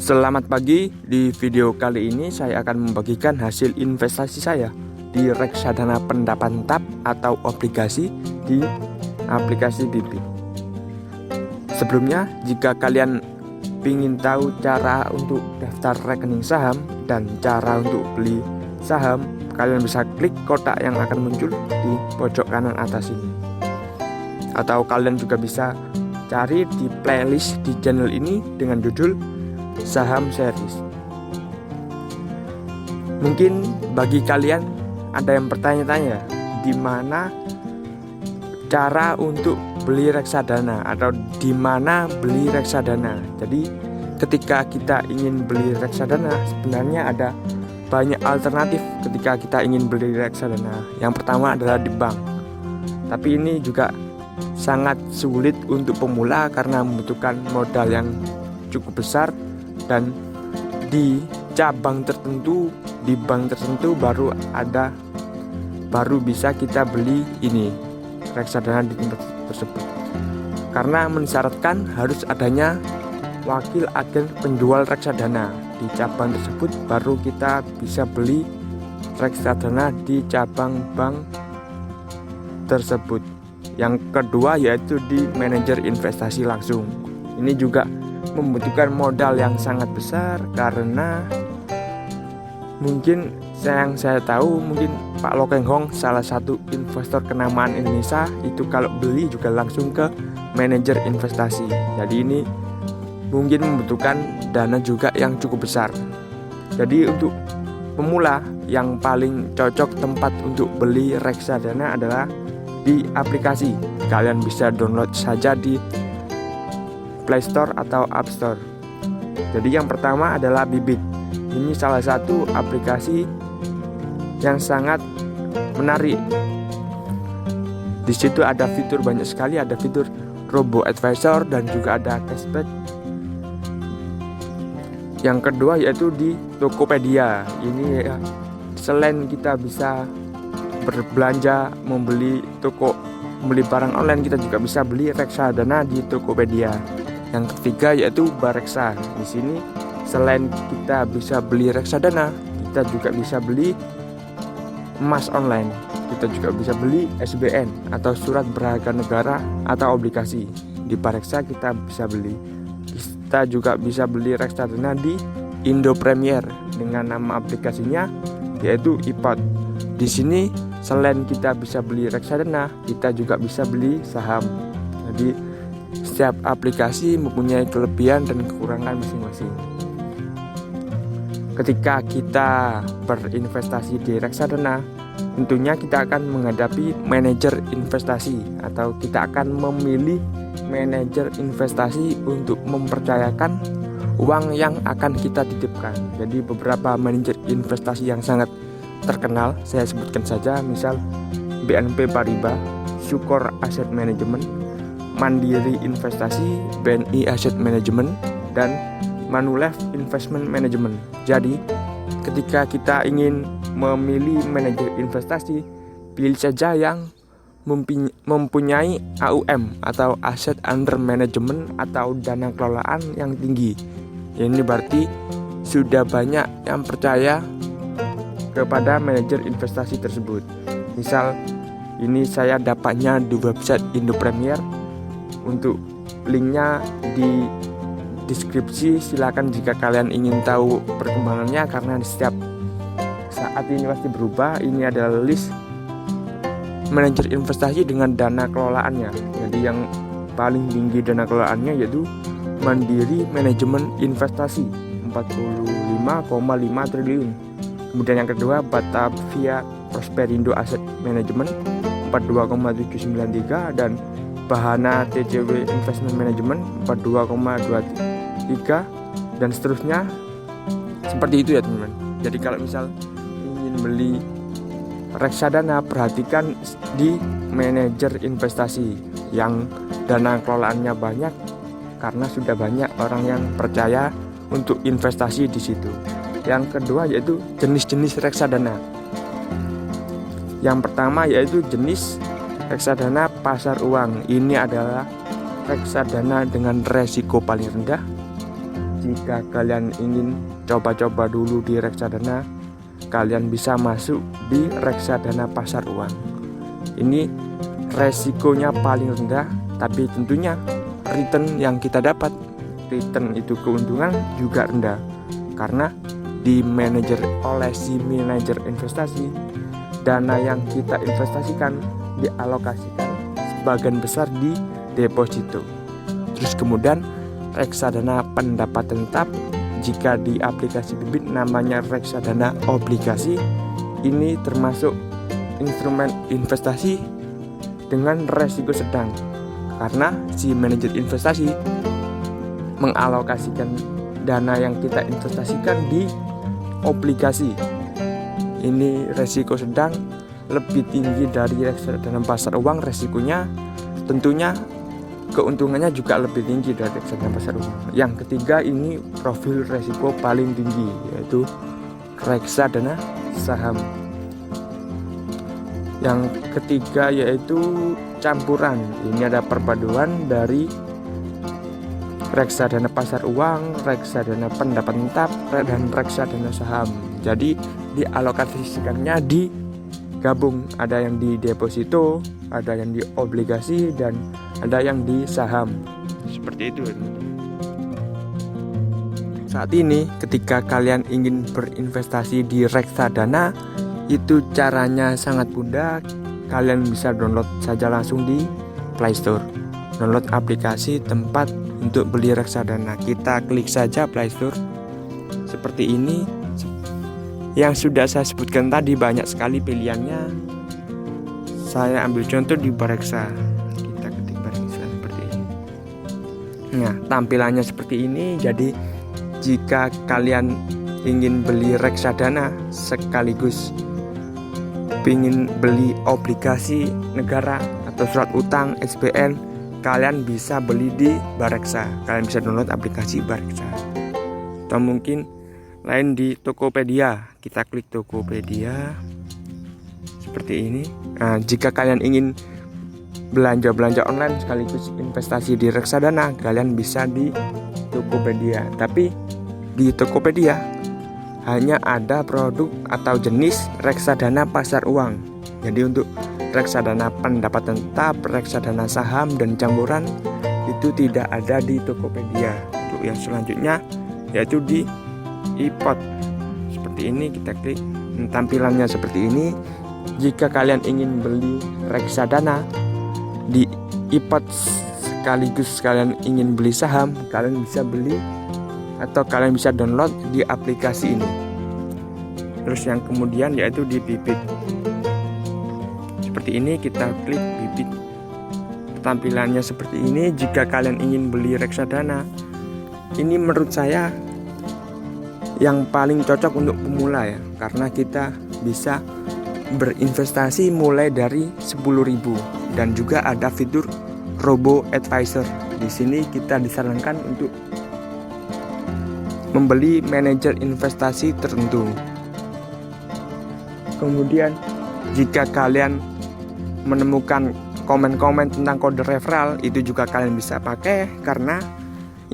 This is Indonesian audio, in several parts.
Selamat pagi, di video kali ini saya akan membagikan hasil investasi saya di reksadana pendapat tetap atau obligasi di aplikasi Bibit. Sebelumnya, jika kalian ingin tahu cara untuk daftar rekening saham dan cara untuk beli saham, kalian bisa klik kotak yang akan muncul di pojok kanan atas ini. Atau kalian juga bisa cari di playlist di channel ini dengan judul Saham Series. Mungkin bagi kalian ada yang bertanya-tanya, di mana cara untuk beli reksadana atau di mana beli reksadana. Jadi ketika kita ingin beli reksadana, sebenarnya ada banyak alternatif ketika kita ingin beli reksadana. Yang pertama adalah di bank. Tapi ini juga sangat sulit untuk pemula karena membutuhkan modal yang cukup besar, dan di cabang tertentu, di bank tertentu baru bisa kita beli ini reksadana di tempat tersebut, karena mensyaratkan harus adanya wakil agen penjual reksadana di cabang tersebut, baru kita bisa beli reksadana di cabang bank tersebut. Yang kedua yaitu di manajer investasi langsung. Ini juga membutuhkan modal yang sangat besar, karena mungkin yang saya tahu, mungkin Pak Lo Keng Hong, salah satu investor kenamaan Indonesia, itu kalau beli juga langsung ke manajer investasi. Jadi ini mungkin membutuhkan dana juga yang cukup besar. Jadi untuk pemula yang paling cocok tempat untuk beli reksadana adalah di aplikasi. Kalian bisa download saja di Play Store atau App Store. Jadi yang pertama adalah Bibit. Ini salah satu aplikasi yang sangat menarik. Di situ ada fitur banyak sekali, ada fitur robo advisor dan juga ada cashback. Yang kedua yaitu di Tokopedia. Ini ya, selain kita bisa berbelanja, membeli barang online, kita juga bisa beli reksadana di Tokopedia. Yang ketiga yaitu Bareksa. Di sini selain kita bisa beli reksadana, kita juga bisa beli emas online. Kita juga bisa beli SBN atau surat berharga negara atau obligasi. Di Bareksa kita bisa beli. Kita juga bisa beli reksadana di Indo Premier dengan nama aplikasinya yaitu iPod. Di sini selain kita bisa beli reksadana, kita juga bisa beli saham. Jadi setiap aplikasi mempunyai kelebihan dan kekurangan masing-masing. Ketika kita berinvestasi di reksadana, tentunya kita akan menghadapi manajer investasi, atau kita akan memilih manajer investasi untuk mempercayakan uang yang akan kita titipkan. Jadi beberapa manajer investasi yang sangat terkenal saya sebutkan saja, misal BNP Paribas, Sukor Asset Management, Mandiri Investasi, BNI Asset Management, dan Manulife Investment Management. Jadi ketika kita ingin memilih manajer investasi, pilih saja yang mempunyai AUM atau Asset Under Management atau dana kelolaan yang tinggi. Ini berarti sudah banyak yang percaya kepada manajer investasi tersebut. Misal ini saya dapatnya di website Indo Premier. Untuk linknya di deskripsi, silakan jika kalian ingin tahu perkembangannya, karena di setiap saat ini pasti berubah. Ini adalah list manajer investasi dengan dana kelolaannya. Jadi yang paling tinggi dana kelolaannya yaitu Mandiri Manajemen Investasi 45,5 triliun. Kemudian yang kedua Batavia Prosperindo Asset Management 42,793, dan Bahana TJW Investment Management 42,23, dan seterusnya. Seperti itu ya teman-teman. Jadi kalau misal ingin beli reksadana, perhatikan di manajer investasi yang dana kelolaannya banyak, karena sudah banyak orang yang percaya untuk investasi di situ. Yang kedua yaitu jenis-jenis reksadana. Yang pertama yaitu jenis reksadana pasar uang. Ini adalah reksadana dengan resiko paling rendah. jika kalian ingin coba-coba dulu di reksadana, kalian bisa masuk di reksadana pasar uang. Ini resikonya paling rendah, tapi tentunya return yang kita dapat, return itu keuntungan juga rendah, karena di manajer oleh si manajer investasi, dana yang kita investasikan dialokasikan sebagian besar di deposito. Terus kemudian reksadana pendapatan tetap, jika di aplikasi Bibit namanya reksadana obligasi. Ini termasuk instrumen investasi dengan resiko sedang, karena si manajer investasi mengalokasikan dana yang kita investasikan di obligasi. Ini resiko sedang, lebih tinggi dari reksadana pasar uang resikonya. Tentunya keuntungannya juga lebih tinggi dari reksadana pasar uang. Yang ketiga, ini profil resiko paling tinggi, yaitu reksadana saham. Yang ketiga yaitu campuran. Ini ada perpaduan dari reksadana pasar uang, reksadana pendapatan tetap, dan reksadana saham. Jadi dialokasikannya digabung, ada yang di deposito, ada yang di obligasi, dan ada yang di saham. Seperti itu. Saat ini ketika kalian ingin berinvestasi di reksadana, itu caranya sangat mudah. Kalian bisa download saja langsung di Play Store. Download aplikasi tempat untuk beli reksadana. Kita klik saja Play Store. Seperti ini. Yang sudah saya sebutkan tadi banyak sekali pilihannya. Saya ambil contoh di Bareksa. Kita ketik Bareksa seperti ini. Nah, tampilannya seperti ini. Jadi jika kalian ingin beli reksadana sekaligus ingin beli obligasi negara atau surat utang SBN, kalian bisa beli di Bareksa. Kalian bisa download aplikasi Bareksa. Atau mungkin lain di Tokopedia. Kita klik Tokopedia seperti ini. Nah, jika kalian ingin belanja online sekaligus investasi di reksadana, kalian bisa di Tokopedia. Tapi di Tokopedia hanya ada produk atau jenis reksadana pasar uang. Jadi untuk reksadana pendapatan tetap, reksadana saham, dan campuran itu tidak ada di Tokopedia. Untuk yang selanjutnya yaitu di iPod. Seperti ini, kita klik. Tampilannya seperti ini. Jika kalian ingin beli reksadana di iPod sekaligus kalian ingin beli saham, kalian bisa beli atau kalian bisa download di aplikasi ini. Terus yang kemudian yaitu di Bibit. Seperti ini, kita klik Bibit. Tampilannya seperti ini. Jika kalian ingin beli reksadana, ini menurut saya yang paling cocok untuk pemula ya, karena kita bisa berinvestasi mulai dari 10.000 dan juga ada fitur Robo Advisor. Di sini kita disarankan untuk membeli manajer investasi tertentu. Kemudian jika kalian menemukan komen-komen tentang kode referral, itu juga kalian bisa pakai, karena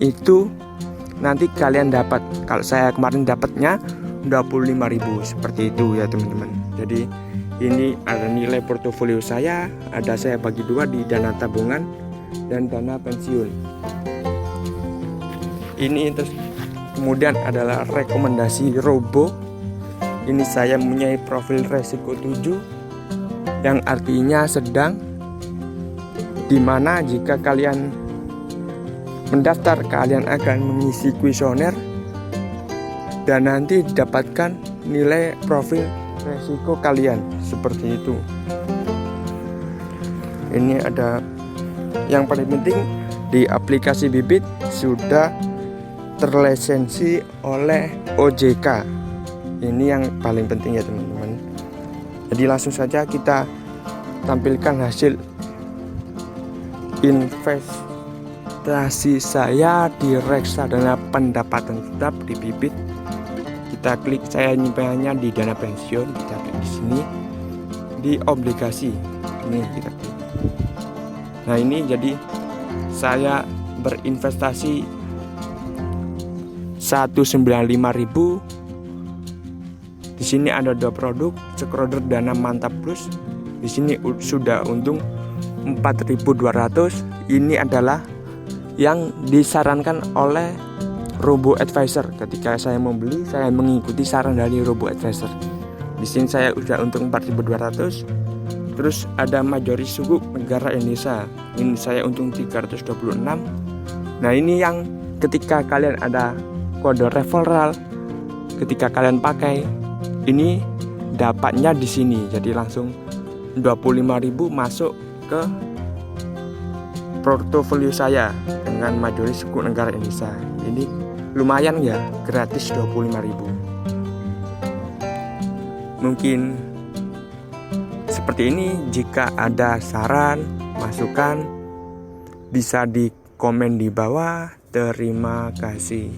itu nanti kalian dapat. Kalau saya kemarin dapatnya 25.000 seperti itu ya teman-teman. Jadi ini ada nilai portofolio saya, ada saya bagi dua di dana tabungan dan dana pensiun. Ini terus kemudian adalah rekomendasi Robo. Ini saya mempunyai profil resiko 7 yang artinya sedang, dimana jika kalian mendaftar, kalian akan mengisi kuesioner dan nanti didapatkan nilai profil resiko kalian seperti itu. Ini ada yang paling penting, di aplikasi Bibit sudah terlisensi oleh OJK. Ini yang paling penting ya teman-teman. Jadi langsung saja kita tampilkan hasil investasi saya di reksadana pendapatan tetap di Bibit. Kita klik, saya nyimpannya di dana pensiun, kita klik di sini di obligasi. Ini kita klik. Nah, ini jadi saya berinvestasi 195.000. Di sini ada 2 produk, Scroder Dana Mantap Plus. Di sini sudah untung 4.200. Ini adalah yang disarankan oleh Robo Advisor. Ketika saya membeli, saya mengikuti saran dari Robo Advisor. Di sini saya udah untung 4.200. Terus ada Majori Suku Negara Indonesia. Ini saya untung 326. Nah, ini yang ketika kalian ada kode referral, ketika kalian pakai ini dapatnya di sini. Jadi langsung 25.000 masuk ke portofolio saya dengan Majori Suku Negara Indonesia. Ini lumayan ya, gratis 25.000. Mungkin seperti ini. Jika ada saran, masukan, bisa di komen di bawah. Terima kasih.